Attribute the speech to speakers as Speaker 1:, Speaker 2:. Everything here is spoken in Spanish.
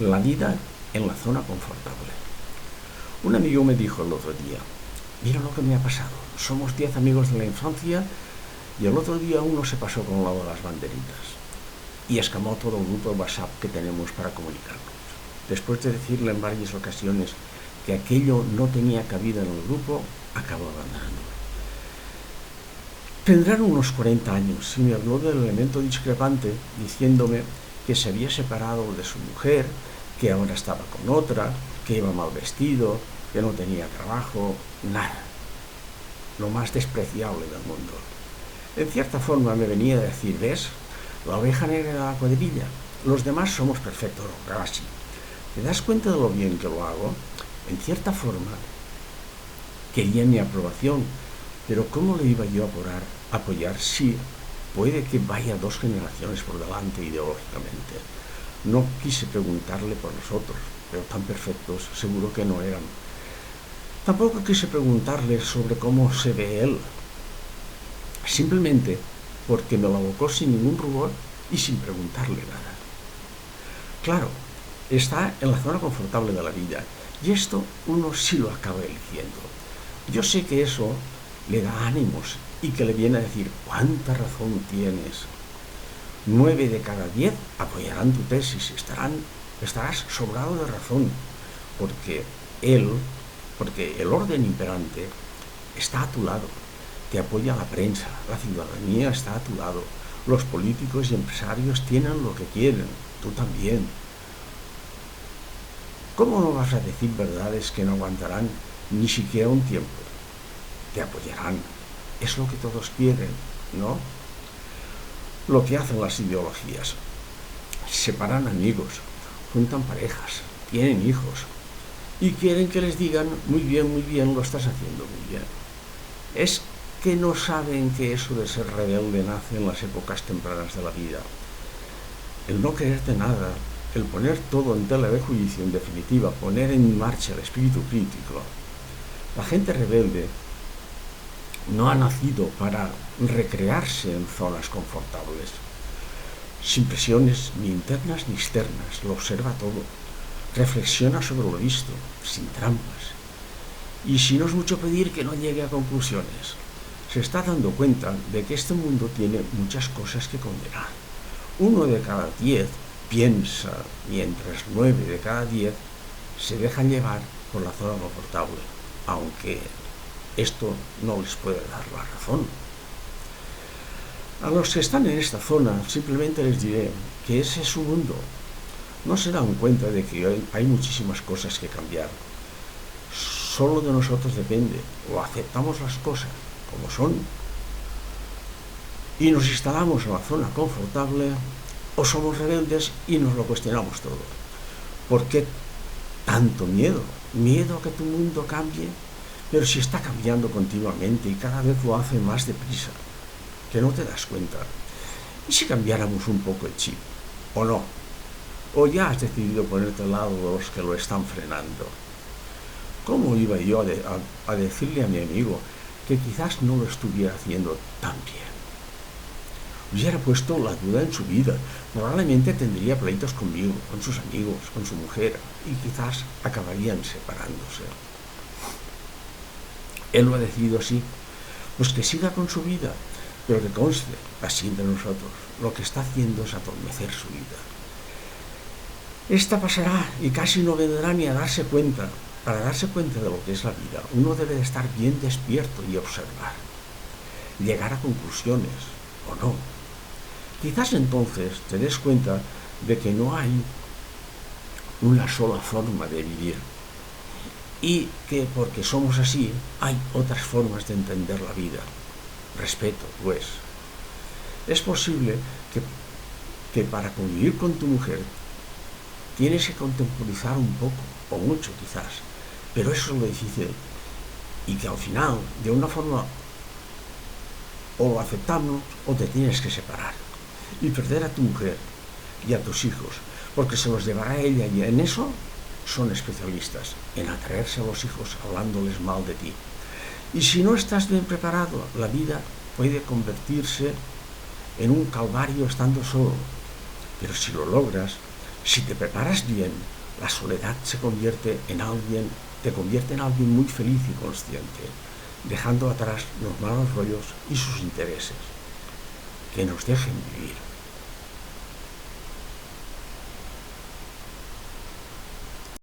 Speaker 1: La vida en la zona confortable. Un amigo me dijo el otro día, mira lo que me ha pasado, somos 10 amigos de la infancia y el otro día uno se pasó con una de las banderitas y escamó todo el grupo de WhatsApp que tenemos para comunicarnos. Después de decirle en varias ocasiones que aquello no tenía cabida en el grupo, acabó abandonándolo. Tendrán unos 40 años y me habló del elemento discrepante diciéndome que se había separado de su mujer, que ahora estaba con otra, que iba mal vestido, que no tenía trabajo, nada. Lo más despreciable del mundo. En cierta forma me venía a decir, ¿ves? La oveja negra de la cuadrilla. Los demás somos perfectos, casi. ¿Te das cuenta de lo bien que lo hago? En cierta forma, quería mi aprobación, pero ¿cómo le iba yo a apoyar si puede que vaya 2 generaciones por delante ideológicamente? No quise preguntarle por los otros, pero tan perfectos seguro que no eran. Tampoco quise preguntarle sobre cómo se ve él, simplemente porque me lo abocó sin ningún rubor y sin preguntarle nada. Claro, está en la zona confortable de la vida, y esto uno sí lo acaba eligiendo. Yo sé que eso le da ánimos y que le viene a decir, ¿cuánta razón tienes? 9 de cada 10 apoyarán tu tesis, estarás sobrado de razón, porque el orden imperante está a tu lado, te apoya la prensa, la ciudadanía está a tu lado, los políticos y empresarios tienen lo que quieren, tú también. ¿Cómo no vas a decir verdades que no aguantarán ni siquiera un tiempo? Te apoyarán, es lo que todos quieren, ¿no? Lo que hacen las ideologías, separan amigos, juntan parejas, tienen hijos y quieren que les digan muy bien, lo estás haciendo muy bien. Es que no saben que eso de ser rebelde nace en las épocas tempranas de la vida. El no quererte nada, el poner todo en tela de juicio, en definitiva, poner en marcha el espíritu crítico. La gente rebelde no ha nacido para recrearse en zonas confortables, sin presiones ni internas ni externas, lo observa todo, reflexiona sobre lo visto, sin trampas. Y si no es mucho pedir que no llegue a conclusiones, se está dando cuenta de que este mundo tiene muchas cosas que condenar. 1 de cada 10 piensa, mientras 9 de cada 10 se dejan llevar por la zona confortable, aunque esto no les puede dar la razón. A los que están en esta zona simplemente les diré que ese es su mundo. No se dan cuenta de que hoy hay muchísimas cosas que cambiar. Solo de nosotros depende, o aceptamos las cosas como son y nos instalamos en la zona confortable, o somos rebeldes y nos lo cuestionamos todo. ¿Por qué tanto miedo? ¿Miedo a que tu mundo cambie? Pero si está cambiando continuamente y cada vez lo hace más deprisa, que no te das cuenta. ¿Y si cambiáramos un poco el chip? ¿O no? ¿O ya has decidido ponerte al lado de los que lo están frenando? ¿Cómo iba yo a decirle a mi amigo que quizás no lo estuviera haciendo tan bien? Hubiera puesto la duda en su vida, probablemente tendría pleitos conmigo, con sus amigos, con su mujer, y quizás acabarían separándose. Él lo ha decidido así, pues que siga con su vida, pero que conste, así entre nosotros, lo que está haciendo es adormecer su vida. Esta pasará y casi no vendrá ni a darse cuenta. Para darse cuenta de lo que es la vida, uno debe de estar bien despierto y observar, llegar a conclusiones, o no. Quizás entonces te des cuenta de que no hay una sola forma de vivir y que porque somos así hay otras formas de entender la vida. Respeto, pues. Es posible que para convivir con tu mujer tienes que contemporizar un poco, o mucho quizás, pero eso es lo difícil, y que al final, de una forma, o lo aceptamos o te tienes que separar y perder a tu mujer y a tus hijos, porque se los llevará ella, y en eso son especialistas, en atraerse a los hijos hablándoles mal de ti. Y si no estás bien preparado, la vida puede convertirse en un calvario estando solo, pero si lo logras, Si te preparas bien, la soledad te convierte en alguien muy feliz y consciente, dejando atrás los malos rollos y sus intereses. Que nos dejen vivir.